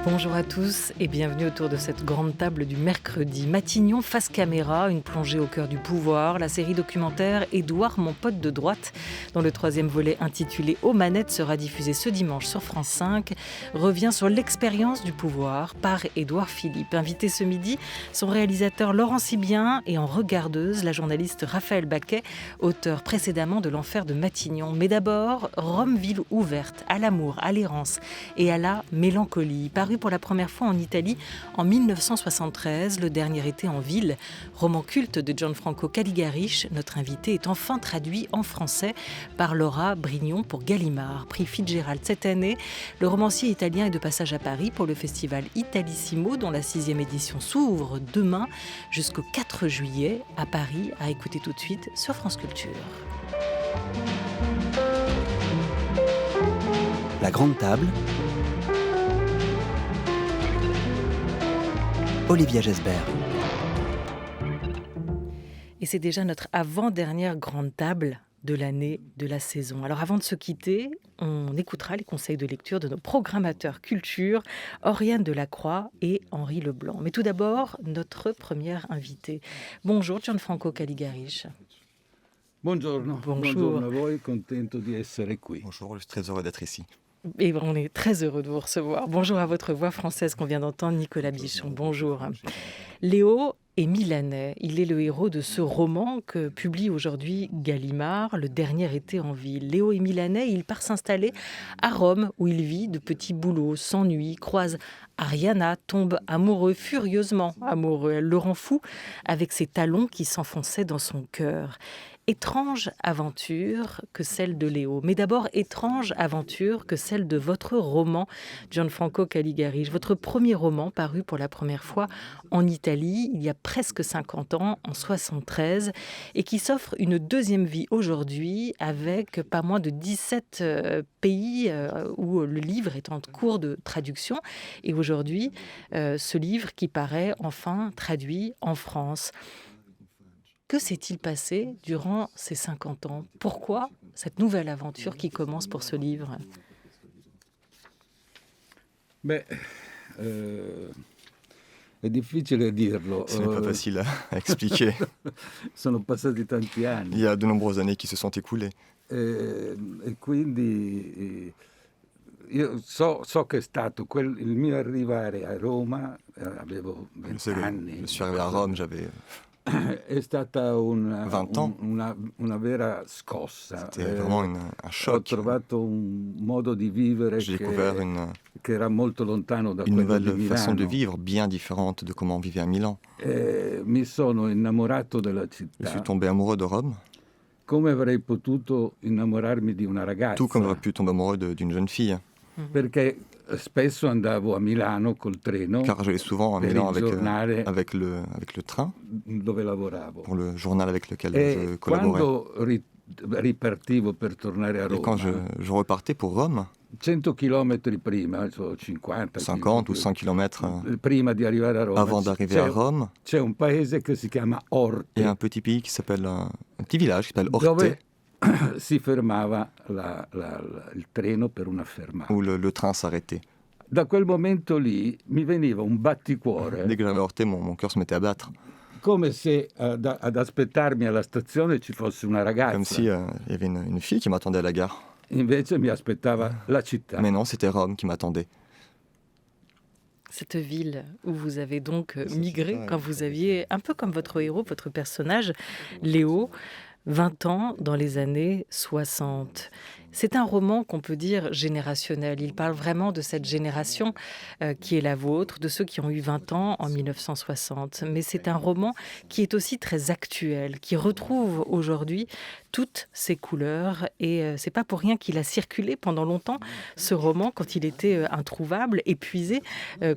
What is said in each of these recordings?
Bonjour à tous et bienvenue autour de cette grande table du mercredi. Matignon face caméra, une plongée au cœur du pouvoir, la série documentaire Édouard, mon pote de droite, dont le troisième volet intitulé Aux manettes sera diffusé ce dimanche sur France 5, revient sur l'expérience du pouvoir par Édouard Philippe. Invité ce midi, son réalisateur Laurent Sibien et en regardeuse, la journaliste Raphaël Baquet, auteur précédemment de L'Enfer de Matignon. Mais d'abord, Rome, ville ouverte à l'amour, à l'errance et à la mélancolie, paru pour la première fois en Italie en 1973, le dernier été en ville. Roman culte de Gianfranco Caligarish, notre invité est enfin traduit en français par Laura Brignon pour Gallimard. Prix Fitzgerald cette année, le romancier italien est de passage à Paris pour le festival Italissimo, dont la 6e édition s'ouvre demain jusqu'au 4 juillet à Paris, à écouter tout de suite sur France Culture. La grande table. Olivia Gesbert. Et c'est déjà notre avant-dernière grande table de l'année, de la saison. Alors avant de se quitter, on écoutera les conseils de lecture de nos programmateurs culture, Oriane Delacroix et Henri Leblanc. Mais tout d'abord, notre première invitée. Bonjour Gianfranco Caligarish. Buongiorno. Bonjour. Buongiorno a voi, contento di essere qui. Bonjour, je suis très heureux d'être ici. Et on est très heureux de vous recevoir. Bonjour à votre voix française qu'on vient d'entendre, Nicolas Bichon. Bonjour. Léo est milanais. Il est le héros de ce roman que publie aujourd'hui Gallimard, Le dernier été en ville. Léo est milanais, il part s'installer à Rome où il vit de petits boulots, s'ennuie, croise Ariana, tombe amoureux, furieusement amoureux. Elle le rend fou avec ses talons qui s'enfonçaient dans son cœur. Étrange aventure que celle de Léo. Mais d'abord, étrange aventure que celle de votre roman, Gianfranco Caligarish. Votre premier roman paru pour la première fois en Italie, il y a presque 50 ans, en 73, et qui s'offre une deuxième vie aujourd'hui avec pas moins de 17 pays où le livre est en cours de traduction. Et aujourd'hui, ce livre qui paraît enfin traduit en France. Que s'est-il passé durant ces 50 ans ? Pourquoi cette nouvelle aventure qui commence pour ce livre ? È difficile dirlo. Ce n'est pas facile à expliquer. Sono passati tanti Il anni. y a de nombreuses années qui se sont écoulées. E quindi io so che è stato il mio arrivare a Roma, avevo Je 20 sais que anni. je suis arrivé à Rome, j'avais È stata 20 ans. una vera scossa. C'était vraiment un Ho choc. trovato un modo di vivere J'ai découvert che era molto lontano da une quello di nouvelle façon de Milano. vivre, bien différente de comment on vivait à Milan. Mi sono innamorato della Je suis città, tombé amoureux de Rome, come avrei potuto innamorarmi di una ragazza, tout comme j'aurais pu tomber amoureux d'une jeune fille. perché spesso andavo a Milano col treno Car j'allais souvent à per Milan il giornale avec le train, dove lavoravo. pour le journal avec lequel je E collaborais. quando ripartivo per tornare a Et quand Roma, je repartais pour Rome, 100 chilometri prima, 50 50 ou 100 kilomètres prima di arrivare a Roma, avant d'arriver à Rome, c'è un paese che si chiama Orte, il y a un petit pays qui s'appelle, un petit village qui s'appelle Orte, dove si fermava il treno per una fermata. où le train s'arrêtait. Da quel momento lì mi veniva un batticuore, Dès que j'arrivais à Orte, mon cœur se mettait à battre, come se ad aspettarmi alla stazione ci fosse una ragazza. comme si il y avait une fille qui m'attendait à la gare. Invece mi aspettava la città. Mais non, c'était Rome qui m'attendait. Cette ville où vous avez donc migré quand vous aviez, un peu comme votre héros, votre personnage, Léo, 20 ans dans les années 60. C'est un roman qu'on peut dire générationnel. Il parle vraiment de cette génération qui est la vôtre, de ceux qui ont eu 20 ans en 1960. Mais c'est un roman qui est aussi très actuel, qui retrouve aujourd'hui toutes ses couleurs. Et c'est pas pour rien qu'il a circulé pendant longtemps, ce roman, quand il était introuvable, épuisé,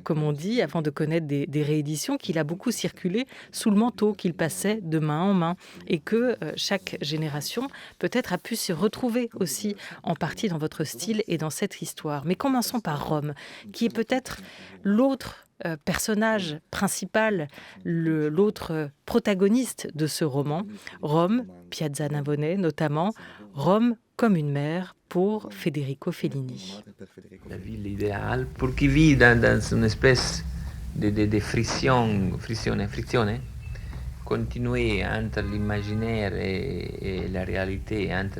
comme on dit, avant de connaître des rééditions, qu'il a beaucoup circulé sous le manteau, qu'il passait de main en main. Et que chaque génération, peut-être, a pu se retrouver aussi en partie dans votre style et dans cette histoire. Mais commençons par Rome, qui est peut-être l'autre personnage principal, l'autre protagoniste de ce roman. Rome, Piazza Navone notamment, Rome comme une mère pour Federico Fellini. La ville idéale pour qui vit dans une espèce de friczione, continuer entre l'imaginaire et la réalité, entre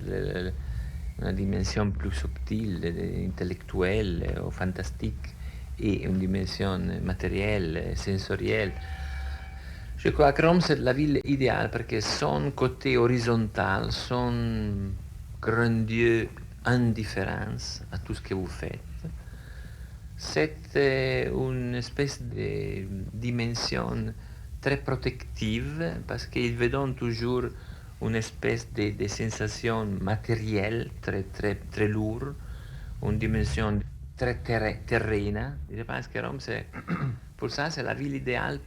une dimension plus subtile, intellectuelle ou fantastique et une dimension matérielle, sensorielle. Je crois que Rome c'est la ville idéale parce que son côté horizontal, son grandiose indifférence à tout ce que vous faites, c'est une espèce de dimension très protective parce qu'il vous donne toujours une espèce de sensation matérielle très lourde, une dimension très terrena. Je pense que Rome, pour ça, c'est la ville idéale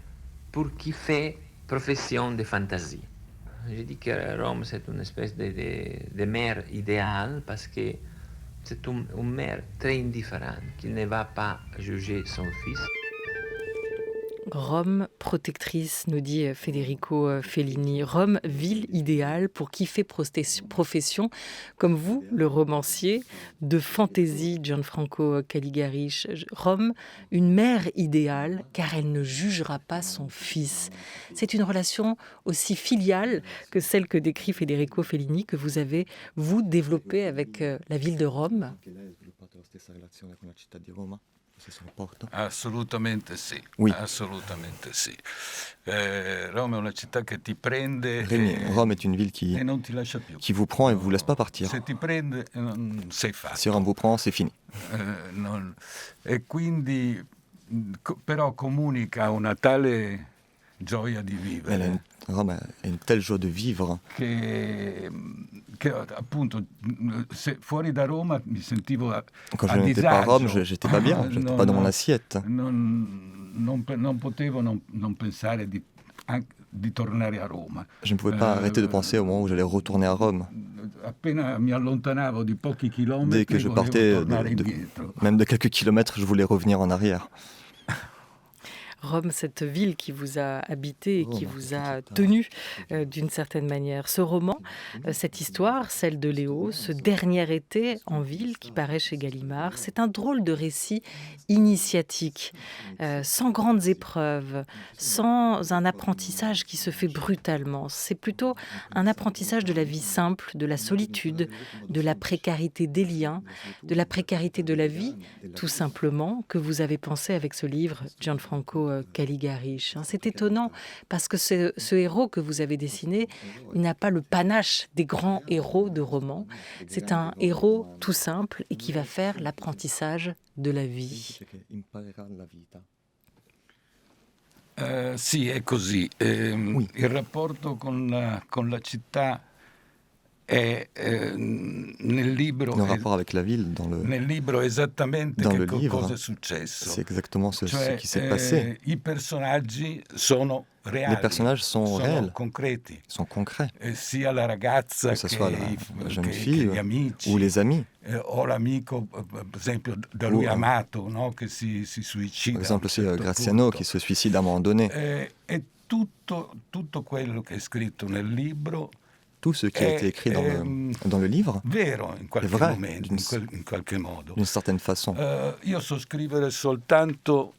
pour qui fait profession de fantaisie. Je dis que Rome, c'est une espèce de mère idéale parce que c'est une mère très indifférente qui ne va pas juger son fils. Rome protectrice, nous dit Federico Fellini. Rome, ville idéale pour qui fait profession, comme vous, le romancier, de fantaisie Gianfranco Caligari. Rome, une mère idéale, car elle ne jugera pas son fils. C'est une relation aussi filiale que celle que décrit Federico Fellini, que vous avez, vous, développée avec la ville de Rome. Assolutamente sì, Oui. assolutamente sì. Rome è una città che ti prende Rémi, Rome est une ville e non ti lascia più. qui vous prend et vous laisse pas partir. Se ti prende sei fatto. Si Rome vous prend, c'est fini. E quindi però comunica una tale gioia di vivere Rome a une telle joie de vivre che appunto fuori da Roma mi sentivo quand a je n'étais pas à Rome, disagio. j'étais pas bien, j'étais pas dans mon assiette. Non potevo non pensare di tornare a Roma. Je ne pouvais pas arrêter de penser au moment où j'allais retourner à Rome. Appena mi allontanavo di pochi chilometri, Dès que je volevo partais, tornare indietro. même de quelques kilomètres, je voulais revenir en arrière. Rome, cette ville qui vous a habité et qui vous a tenu d'une certaine manière. Ce roman, cette histoire, celle de Léo, ce dernier été en ville qui paraît chez Gallimard, c'est un drôle de récit initiatique, sans grandes épreuves, sans un apprentissage qui se fait brutalement. C'est plutôt un apprentissage de la vie simple, de la solitude, de la précarité des liens, de la précarité de la vie, tout simplement, que vous avez pensé avec ce livre, Gianfranco Caligari. C'est étonnant parce que ce héros que vous avez dessiné, il n'a pas le panache des grands héros de romans. C'est un héros tout simple et qui va faire l'apprentissage de la vie. Sì, è così. Il rapporto con la città è nel libro. Le rapport avec la ville Nel libro esattamente dans che le livre, cosa è successo. c'est exactement ce Cioè, qui s'est passé. I personaggi sono reali. Les personnages sont réels, concreti. sont concrets. Sia la ragazza Que ce soit la jeune fille gli amici, ou les amis. O l'amico, per esempio, da lui amato, no? Che si suicida. Par exemple, aussi a un certo Graziano punto. qui se suicide à un moment donné. E tutto quello che è scritto nel libro Tout ce qui a été écrit dans le livre vero in qualche vrai, momento, in qualche modo. d'une certaine façon. Io so scrivere soltanto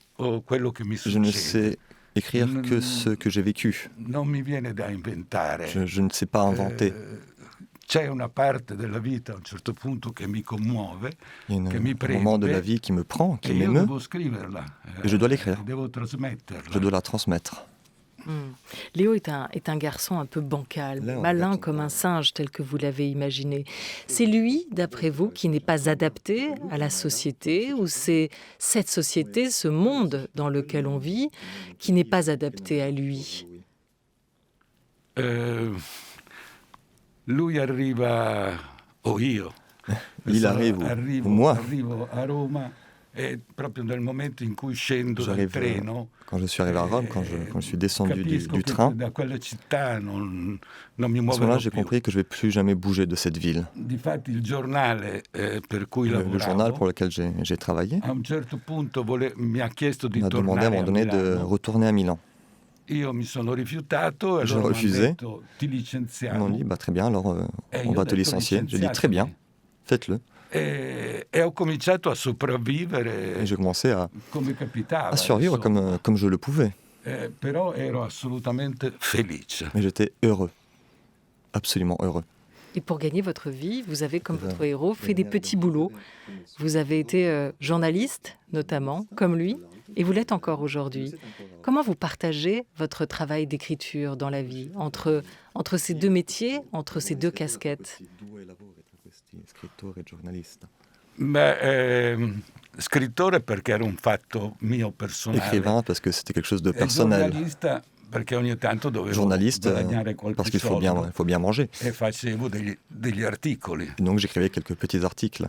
quello che mi Je ne succede. sais écrire que ce que j'ai vécu. Non mi viene da inventare. Je ne sais pas inventer. C'è una parte della vita a un certo punto che mi commuove, Il y a che mi un prende, moment de la vie qui me prend, e qui io m'émeut, devo scriverla. et je dois l'écrire. Devo trasmetterla. Je dois la transmettre. Léo est un garçon un peu bancal, Léo, malin exactement. comme un singe tel que vous l'avez imaginé. C'est lui, d'après vous, qui n'est pas adapté à la société, ou c'est cette société, ce monde dans lequel on vit, qui n'est pas adapté à lui? Lui arriva, o io. Il arrive, ou moi. Arrivo a Roma e proprio nel momento in cui scendo dal J'arrive, treno. quand je suis arrivé à Rome, quand je suis descendu capisco du che train, da quella città non mi à ce muoverò moment-là, j'ai più. compris que je ne vais plus jamais bouger de cette ville. Difatti il giornale per cui Le lavoravo journal pour lequel j'ai travaillé a un certo punto mi ha chiesto di m'a demandé à un tornare moment a donné de Milano. retourner à Milan. Io mi sono rifiutato e J'ai loro mi hanno refusé. detto ti Ils m'ont licenziamo. dit, bah, très bien, alors E on io va ho te detto, licencier. J'ai dit, très bien, faites-le. E ho cominciato a sopravvivere Et j'ai commencé come capitava. à survivre comme je le pouvais. Però ero assolutamente felice. Mais j'étais heureux, absolument heureux. Et pour gagner votre vie, vous avez, comme votre héros, fait des petits boulots. Vous avez été journaliste, notamment, comme lui, et vous l'êtes encore aujourd'hui. Comment vous partagez votre travail d'écriture dans la vie, entre ces deux métiers, entre ces deux casquettes? Scrittore perché era un fatto mio personale. Écrivain parce que c'était quelque chose de personnel. Giornalista perché ogni tanto dovevo Journaliste guadagnare qualche parce qu'il faut soldo bien manger. e facevo degli articoli. Et donc j'écrivais quelques petits articles.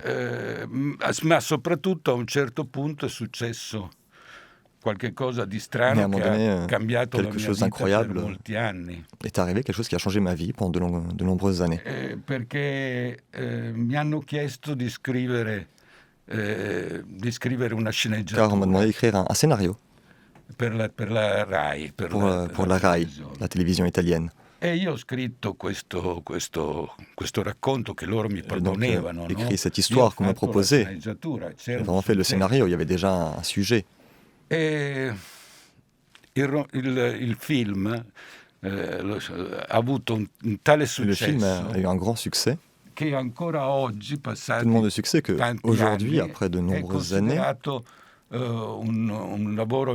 Ma soprattutto a un certo punto è successo qualche cosa di Mais à strano un moment che donné, ha cambiato la quelque mia chose vita d'incroyable per molti anni. est arrivé, quelque chose qui a changé ma vie pendant de nombreuses années. Perché mi hanno chiesto di scrivere una Car on m'a demandé sceneggiatura d'écrire un scénario per la RAI, pour la RAI, televisione. la télévision italienne. E io ho scritto questo racconto che loro mi Donc proponevano. écrit cette Io ho histoire qu'on m'a fatto la proposée. sceneggiatura, J'ai c'era un vraiment fait le soggetto. scénario, il y avait déjà un sujet. E il film ha avuto un tale Le film successo a eu un grand succès, che ancora oggi, passati tellement de succès que tanti aujourd'hui, anni, après de è nombreuses années, considerato un lavoro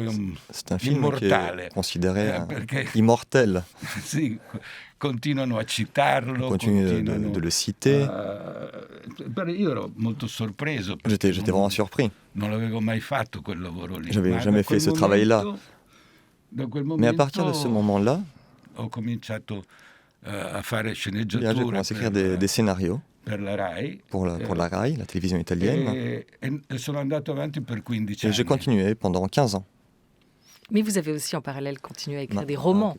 c'est un film qui immortale. est considéré Perché immortel. sì, continuano a citarlo, On continue continuano de le citer. Io ero molto sorpreso J'étais perché vraiment surpris. non l'avevo mai fatto quel lavoro lì. J'avais Ma jamais da quel fait ce travail-là. da quel Mais à partir de ce moment-là, ho cominciato a fare eh bien, j'ai sceneggiature commencé à écrire des scénarios per la RAI pour la RAI, la télévision italienne. e sono andato avanti per 15 Et j'ai anni. continué pendant 15 ans. Mais vous avez aussi en parallèle continué à écrire Non. des romans.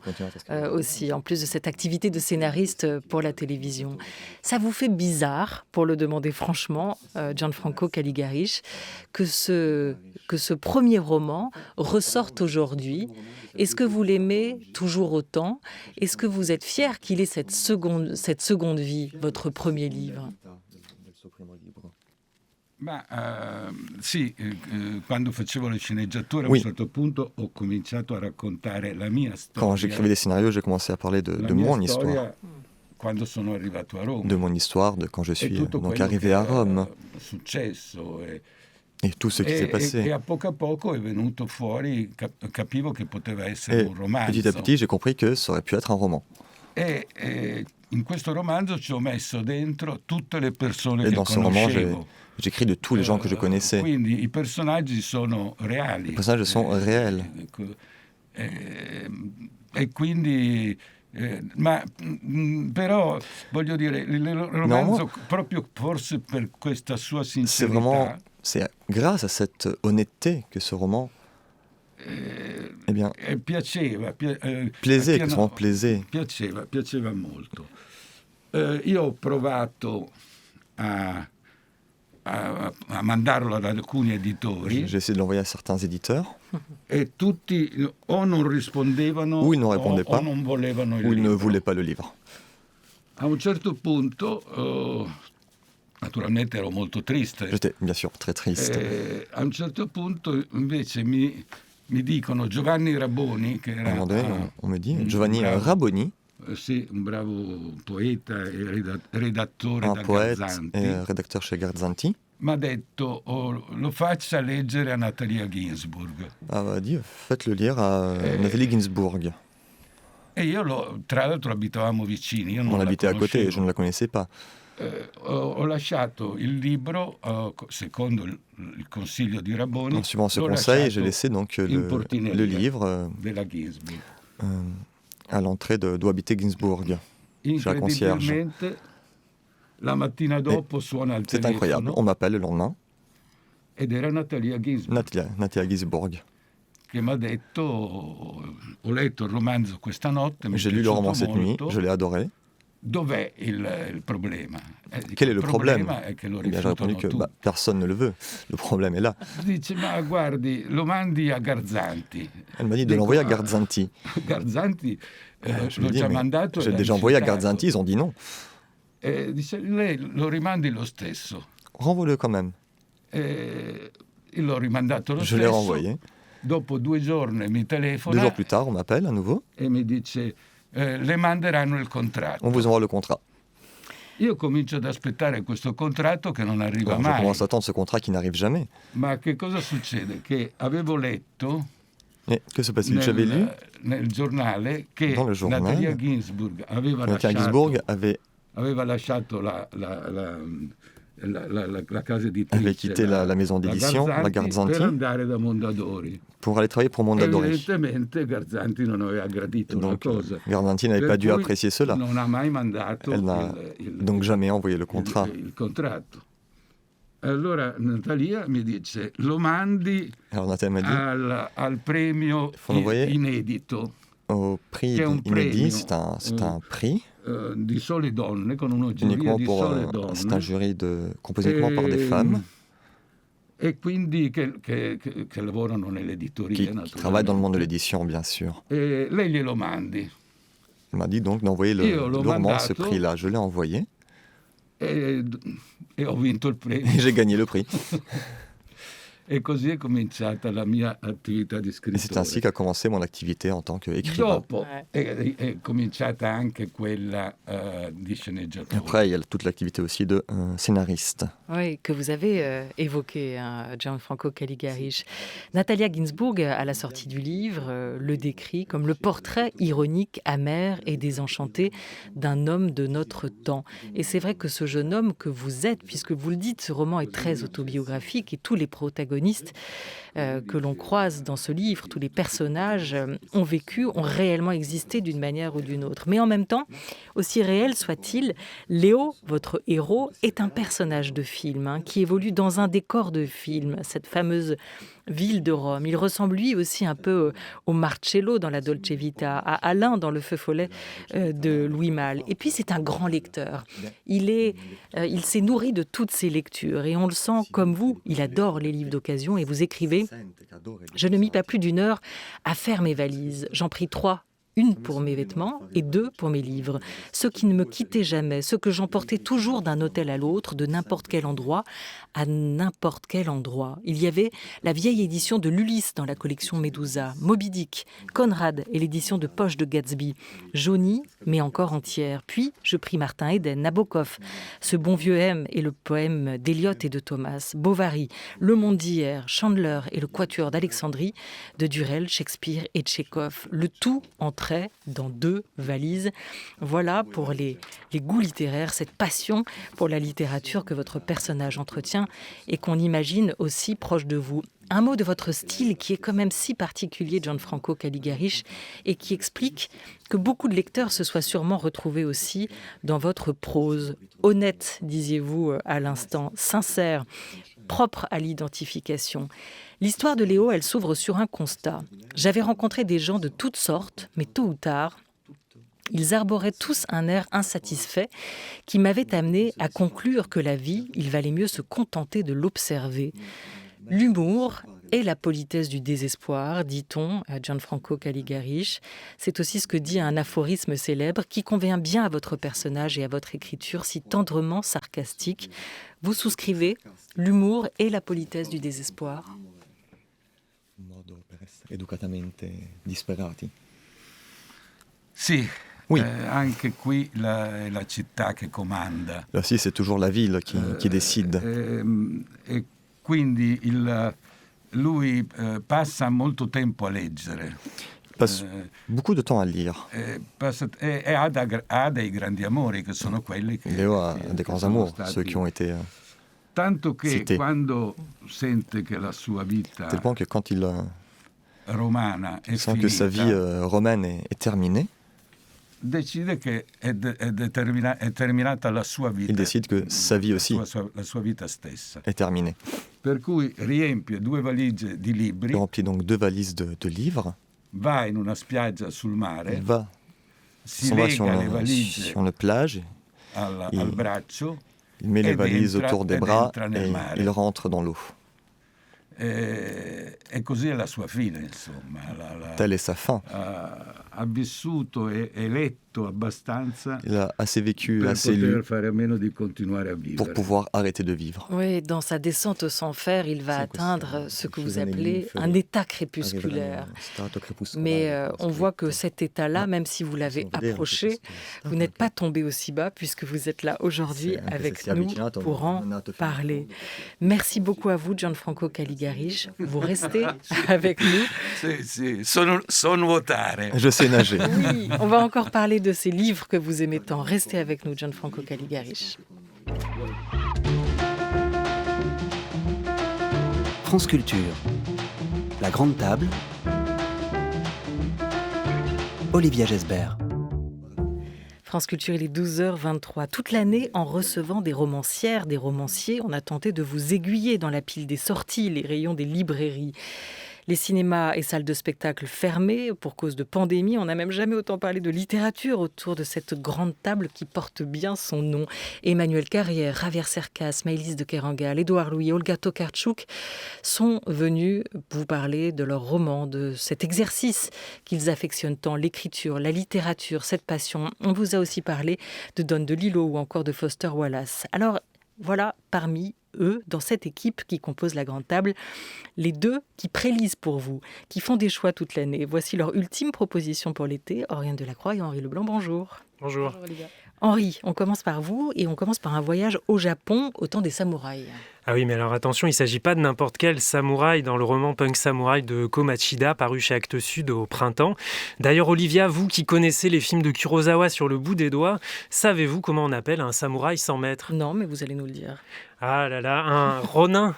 Ah, Aussi, en plus de cette activité de scénariste pour la télévision. Ça vous fait bizarre, pour le demander franchement, Gianfranco Caligarish, que ce premier roman ressorte aujourd'hui? Est-ce que vous l'aimez toujours autant? Est-ce que vous êtes fier qu'il ait cette seconde vie, votre premier livre? Ma sì, quando facevo le sceneggiature Oui. a un certo punto ho cominciato a raccontare la mia storia. Quand j'écrivais des scénarios, j'ai commencé à parler de la mia mon histoire. storia quando sono arrivato a Roma. De mon histoire, de quand je E suis tutto donc quello arrivé che à è Rome. successo Et tout ce qui s'est e passé. a poco è venuto fuori, capivo che poteva essere Et un romanzo. petit à petit, j'ai compris que ça aurait pu être un roman. E in questo romanzo ci ho messo dentro tutte le persone Et che dans ce roman, conoscevo. j'écris de tous les gens que je connaissais. Quindi i personaggi sono reali. Les personnages sont réels. E quindi però voglio dire il romanzo proprio forse per questa sua sincerità C'est grâce à cette honnêteté que ce roman eh bien, piaceva plaisait, que ce roman plaisait. Piaceva molto. Io ho provato a mandarlo ad alcuni editori. J'ai essayé de l'envoyer à certains éditeurs. E tutti o non rispondevano Ou ils ne répondaient pas, o non volevano il ou ils ne libro. voulaient pas le livre. A un certo punto, naturalmente ero molto triste. J'étais bien sûr très triste. A un certo punto invece mi dicono Giovanni Raboni, che À un era moment donné, on me dit un Giovanni bravo- Raboni, sì, un bravo poeta e redattore un da poète Garzanti, et rédacteur chez Garzanti, mi ha detto lo faccia leggere a Natalia Ginsburg. m'a dit faites-le lire à Nathalie Ginsburg. E io tra l'altro abitavamo vicini, io non On la habitait à côté, je conoscevo. ne la connaissais pas. Ho lasciato il libro, secondo il consiglio di Raboni, En suivant ce l'ho conseil, lasciato j'ai laissé donc in portineria le livre della Ginsburg. à l'entrée d'où habitait Ginsburg, chez la concierge. Incredibilmente, la mattina dopo suona il C'est incroyable, telefono on m'appelle le lendemain, ed era Natalia Ginsburg Natalia Ginsburg. che mi ha detto ho letto il romanzo questa notte, mi è J'ai lu le piaciuto roman cette nuit, molto. je l'ai adoré. Dov'è il problema? Quel est le problème? È che lo Eh bien, j'ai répondu rifiutano que tutti. personne ne le veut. Le problème est là. Dice, ma guardi, lo mandi a Garzanti. Elle m'a dit de Dico, l'envoyer à Garzanti. Garzanti Je lui l'ho ai dit, già mais mandato. j'ai e déjà l'ha envoyé à rifiutato. Garzanti, ils ont dit non. Dice, lei lo rimandi lo stesso. renvoie-le quand même. Io l'ho rimandato lo Je l'ai stesso. renvoyé. Dopo 2 giorni mi 2 telefona jours plus tard, on m'appelle à nouveau. e mi dice le manderanno il contratto. On vous envoie le contrat. Io comincio ad aspettare questo contratto che non arriva Alors, je mai. commence à attendre ce contrat qui n'arrive jamais. Ma che cosa succede? Che avevo letto Et que se passe-t-il? J'avais lu nel giornale che Dans le journal, Natalia Ginzburg aveva que Nathalie lasciato, Ginsburg aveva lasciato la casa editrice, avait quitté la maison d'édition, la Garzanti, per andare da Mondadori. pour aller travailler pour Mondadori. Evidentemente Garzanti non aveva gradito la Donc, cosa. Garzanti n'avait Per pas dû cui apprécier cela. Non ha mai mandato Elle n'a donc jamais envoyé le contrat. il contratto. Allora Natalia mi dice lo mandi Alors Nathalie m'a dit, al premio faut l'envoyer inedito au prix Che è un inédit, premio, c'est un prix di sole donne con una giuria uniquement di pour... sole c'est un donne jury composé uniquement par des femmes e quindi che lavorano nell'editoria qui travaillent dans le monde de naturalmente. l'édition, bien sûr. E lei glielo mandi Il m'a dit donc d'envoyer Io l'ho le roman à ce mandato. prix-là. Je l'ai envoyé e ho vinto il premio. et j'ai gagné le prix. E così è cominciata la mia attività di Et c'est ainsi scrittore. qu'a commencé mon activité en tant qu'écrivain. Dopo è cominciata anche quella di sceneggiatore. Après, il y a toute l'activité aussi de scénariste. Oui, que vous avez évoqué, hein, Gianfranco Caligarish. Natalia Ginzburg, à la sortie du livre, le décrit comme le portrait ironique, amer et désenchanté d'un homme de notre temps. Et c'est vrai que ce jeune homme que vous êtes, puisque vous le dites, ce roman est très autobiographique et tous les protagonistes que l'on croise dans ce livre, tous les personnages ont vécu, ont réellement existé d'une manière ou d'une autre. Mais en même temps, aussi réel soit-il, Léo, votre héros, est un personnage de film, hein, qui évolue dans un décor de film, cette fameuse ville de Rome. Il ressemble lui aussi un peu au Marcello dans la Dolce Vita, à Alain dans Le Feu follet de Louis Malle. Et puis c'est un grand lecteur. Il s'est nourri de toutes ses lectures et on le sent comme vous. Il adore les livres d'occasion et vous écrivez « Je ne mis pas plus d'1 heure à faire mes valises. J'en pris 3. Une pour mes vêtements et 2 pour mes livres. Ceux qui ne me quittaient jamais, ceux que j'emportais toujours d'un hôtel à l'autre, de n'importe quel endroit à n'importe quel endroit. Il y avait la vieille édition de l'Ulysse dans la collection Médusa, Moby Dick, Conrad et l'édition de poche de Gatsby, jaunie mais encore entière. Puis je pris Martin Eden, Nabokov, Ce bon vieux M et le poème d'Eliott et de Thomas, Bovary, Le Monde d'hier, Chandler et le Quatuor d'Alexandrie, de Durel, Shakespeare et Tchekhov. Le tout entrait dans 2 valises. Voilà pour les goûts littéraires, cette passion pour la littérature que votre personnage entretient et qu'on imagine aussi proche de vous. Un mot de votre style qui est quand même si particulier, Gianfranco Caligarish, et qui explique que beaucoup de lecteurs se soient sûrement retrouvés aussi dans votre prose. Honnête, disiez-vous à l'instant, sincère, propre à l'identification. L'histoire de Léo, elle s'ouvre sur un constat. J'avais rencontré des gens de toutes sortes, mais tôt ou tard, ils arboraient tous un air insatisfait qui m'avait amené à conclure que la vie, il valait mieux se contenter de l'observer. L'humour et la politesse du désespoir, dit-on à Gianfranco Caligarish. C'est aussi ce que dit un aphorisme célèbre qui convient bien à votre personnage et à votre écriture si tendrement sarcastique. Vous souscrivez l'humour et la politesse du désespoir? Modo per essere educatamente disperati. Sì, Oui. anche qui è la città che comanda. Là aussi, c'est toujours la ville qui décide. E quindi lui passa molto tempo a leggere. Il passe beaucoup de temps à lire. E ha dei grandi amori che sono quelli che Léo a des grands sono amours, stati- ceux qui ont été... Tanto che cité. quando sente che la sua vita tel point que quand il romana è sent que sa vie finita, romaine est terminée, decide che è terminata la sua vita. il décide que sa vie aussi la sua vita stessa. est terminée. Per cui riempie 2 valigie di libri, Il remplit donc 2 valises de livres. va in una spiaggia sul Il mare, s'en va sur lega le valigie une plage, al braccio il met les ed valises entra- autour des ed bras entra nel et mare. il rentre dans l'eau. E così è la sua fine, insomma. Telle est sa fin. ha vissuto e letto abbastanza Il a assez vécu, per assez poter lu fare a meno di continuare a pour vivere. pouvoir arrêter de vivre. Oui, dans sa descente sans fer, il va Sì, atteindre questo ce que vous fusione appelez linfe un état arrivare crépusculaire. in stato crepuscolare, Mais come on voit que scritto. cet état-là, Ma même si vous l'avez possiamo vedere anche approché, questo vous stato n'êtes che pas tombé aussi bas puisque vous êtes là aujourd'hui se anche se avec si è nous avvicinato, pour non en è nato fino in parler. fondo, perché Merci beaucoup à vous, Gianfranco Caligarish. Vous restez avec nous. Sì, so nuotare. je sais nager. Oui, on va encore parler de ces livres que vous aimez tant. Restez avec nous, Gianfranco Caligarish. France Culture. La grande table. Olivia Gesbert. France Culture, il est 12h23. Toute l'année, en recevant des romancières, des romanciers, on a tenté de vous aiguiller dans la pile des sorties, les rayons des librairies. Les cinémas et salles de spectacle fermés pour cause de pandémie. On n'a même jamais autant parlé de littérature autour de cette grande table qui porte bien son nom. Emmanuel Carrière, Javier Cercas, Maëlys de Kerangal, Édouard Louis, Olga Tokarczuk sont venus vous parler de leurs romans, de cet exercice qu'ils affectionnent tant, l'écriture, la littérature, cette passion. On vous a aussi parlé de Don DeLillo ou encore de Foster Wallace. Alors, voilà, parmi eux, dans cette équipe qui compose la grande table, les deux qui prélisent pour vous, qui font des choix toute l'année. Voici leur ultime proposition pour l'été, Oriane Delacroix et Henri Leblanc. Bonjour. Bonjour. Henri, on commence par vous et on commence par un voyage au Japon au temps des samouraïs. Ah oui, mais alors attention, il ne s'agit pas de n'importe quel samouraï dans le roman Punk Samurai de Ko Machida, paru chez Actes Sud au printemps. D'ailleurs, Olivia, vous qui connaissez les films de Kurosawa sur le bout des doigts, savez-vous comment on appelle un samouraï sans maître ? Non, mais vous allez nous le dire. Ah là là, un ronin.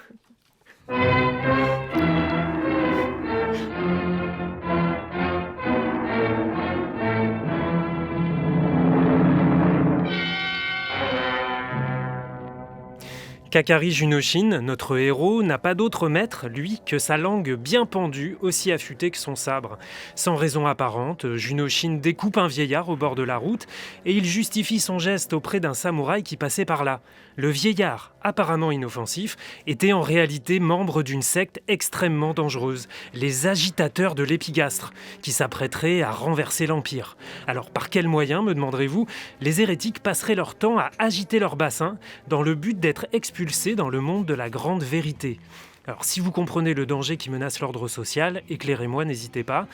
Kakari Junoshin, notre héros, n'a pas d'autre maître, lui, que sa langue bien pendue, aussi affûtée que son sabre. Sans raison apparente, Junoshin découpe un vieillard au bord de la route et il justifie son geste auprès d'un samouraï qui passait par là. Le vieillard, apparemment inoffensif, était en réalité membre d'une secte extrêmement dangereuse, les agitateurs de l'épigastre, qui s'apprêteraient à renverser l'Empire. Alors par quels moyens, me demanderez-vous, les hérétiques passeraient leur temps à agiter leur bassin dans le but d'être expulsés dans le monde de la grande vérité. Alors si vous comprenez le danger qui menace l'ordre social, éclairez-moi, n'hésitez pas.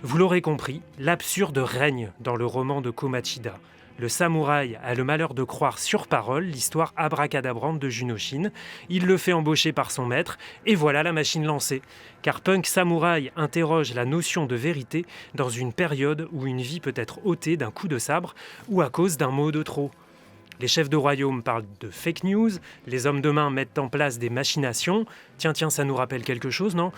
Vous l'aurez compris, l'absurde règne dans le roman de Ko Machida. Le samouraï a le malheur de croire sur parole l'histoire abracadabrante de Junoshin. Il le fait embaucher par son maître, et voilà la machine lancée. Car Punk Samurai interroge la notion de vérité dans une période où une vie peut être ôtée d'un coup de sabre ou à cause d'un mot de trop. Les chefs de royaume parlent de fake news, les hommes de main mettent en place des machinations. Tiens, ça nous rappelle quelque chose, non ?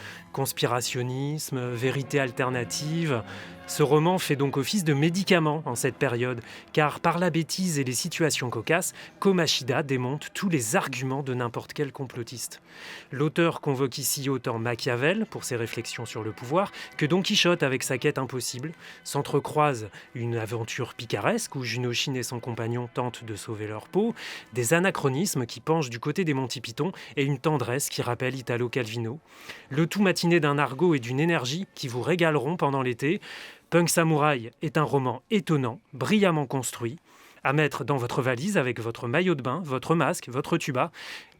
Conspirationnisme, vérité alternative. Ce roman fait donc office de médicament en cette période, car par la bêtise et les situations cocasses, Ko Machida démonte tous les arguments de n'importe quel complotiste. L'auteur convoque ici autant Machiavel pour ses réflexions sur le pouvoir que Don Quichotte avec sa quête impossible. S'entrecroisent une aventure picaresque où Junoshin et son compagnon tentent de sauver leur peau, des anachronismes qui penchent du côté des Monty Python et une tendresse qui rappelle Italo Calvino. Le tout matiné d'un argot et d'une énergie qui vous régaleront pendant l'été. Punk Samurai est un roman étonnant, brillamment construit, à mettre dans votre valise avec votre maillot de bain, votre masque, votre tuba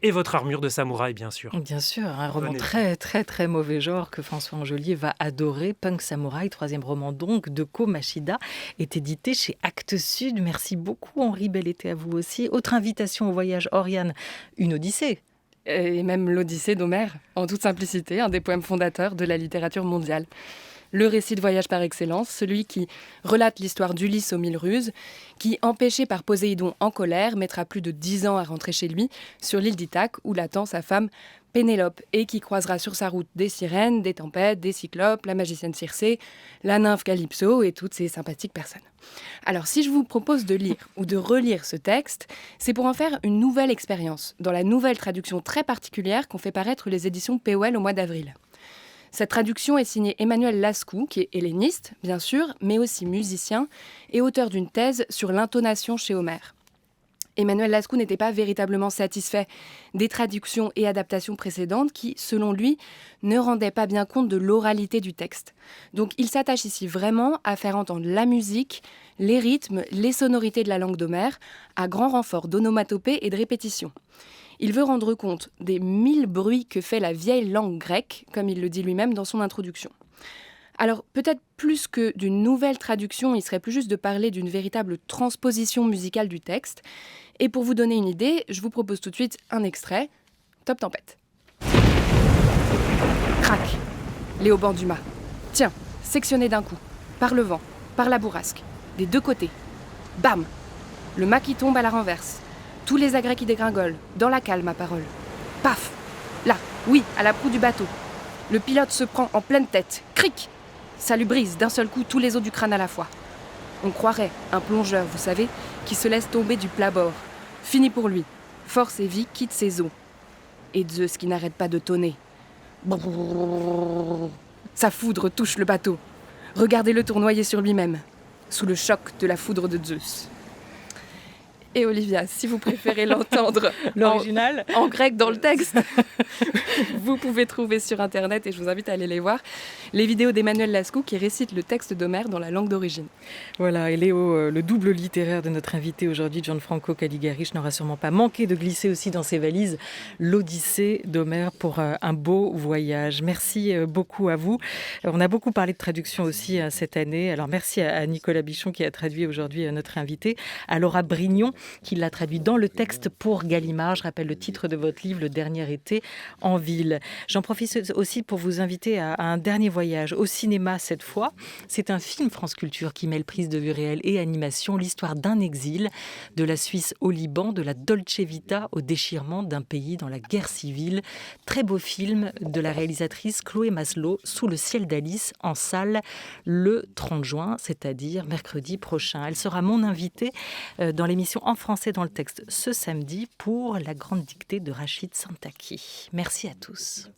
et votre armure de samouraï, bien sûr. Bien sûr, un roman Venez. très, très, très mauvais genre que François Angelier va adorer. Punk Samurai, troisième roman donc de Ko Machida, est édité chez Actes Sud. Merci beaucoup Henri, bel été à vous aussi. Autre invitation au voyage, Oriane, une odyssée. Et même l'Odyssée d'Homère, en toute simplicité, un des poèmes fondateurs de la littérature mondiale. Le récit de voyage par excellence, celui qui relate l'histoire d'Ulysse aux 1000 ruses, qui, empêché par Poséidon en colère, mettra plus de 10 ans à rentrer chez lui, sur l'île d'Ithaque, où l'attend sa femme Pénélope, et qui croisera sur sa route des sirènes, des tempêtes, des cyclopes, la magicienne Circé, la nymphe Calypso et toutes ces sympathiques personnes. Alors, si je vous propose de lire ou de relire ce texte, c'est pour en faire une nouvelle expérience, dans la nouvelle traduction très particulière qu'ont fait paraître les éditions Pewell au mois d'avril. Cette traduction est signée Emmanuel Lascou, qui est helléniste, bien sûr, mais aussi musicien et auteur d'une thèse sur l'intonation chez Homère. Emmanuel Lascaux n'était pas véritablement satisfait des traductions et adaptations précédentes qui, selon lui, ne rendaient pas bien compte de l'oralité du texte. Donc il s'attache ici vraiment à faire entendre la musique, les rythmes, les sonorités de la langue d'Homère, à grand renfort d'onomatopée et de répétition. Il veut rendre compte des 1000 bruits que fait la vieille langue grecque, comme il le dit lui-même dans son introduction. Alors, peut-être plus que d'une nouvelle traduction, il serait plus juste de parler d'une véritable transposition musicale du texte. Et pour vous donner une idée, je vous propose tout de suite un extrait. Top tempête. Crac. Léoban Dumas. Tiens, sectionné d'un coup. Par le vent, par la bourrasque. Des deux côtés. Bam. Le mât qui tombe à la renverse. Tous les agrès qui dégringolent. Dans la cale, ma parole. Paf. Là, oui, à la proue du bateau. Le pilote se prend en pleine tête. Cric. Ça lui brise d'un seul coup tous les os du crâne à la fois. On croirait un plongeur, vous savez, qui se laisse tomber du plat-bord. Fini pour lui. Force et vie quittent ses os. Et Zeus qui n'arrête pas de tonner. Brrr. Sa foudre touche le bateau. Regardez-le tournoyer sur lui-même, sous le choc de la foudre de Zeus. Et Olivia, si vous préférez l'entendre L'original en grec dans le texte, vous pouvez trouver sur Internet, et je vous invite à aller les voir, les vidéos d'Emmanuel Lascaux qui récite le texte d'Homère dans la langue d'origine. Voilà, et Léo, le double littéraire de notre invité aujourd'hui, Gianfranco Caligarish, n'aura sûrement pas manqué de glisser aussi dans ses valises l'Odyssée d'Homère pour un beau voyage. Merci beaucoup à vous. On a beaucoup parlé de traduction aussi cette année. Alors merci à Nicolas Bichon qui a traduit aujourd'hui notre invité, à Laura Brignon qui l'a traduit dans le texte pour Gallimard. Je rappelle le titre de votre livre, Le dernier été en ville. J'en profite aussi pour vous inviter à un dernier voyage au cinéma cette fois. C'est un film France Culture qui mêle prise de vue réelle et animation, l'histoire d'un exil de la Suisse au Liban, de la Dolce Vita au déchirement d'un pays dans la guerre civile. Très beau film de la réalisatrice Chloé Maslow, Sous le ciel d'Alice, en salle le 30 juin, c'est-à-dire mercredi prochain. Elle sera mon invitée dans l'émission En français dans le texte ce samedi pour la grande dictée de Rachid Santaki. Merci à tous.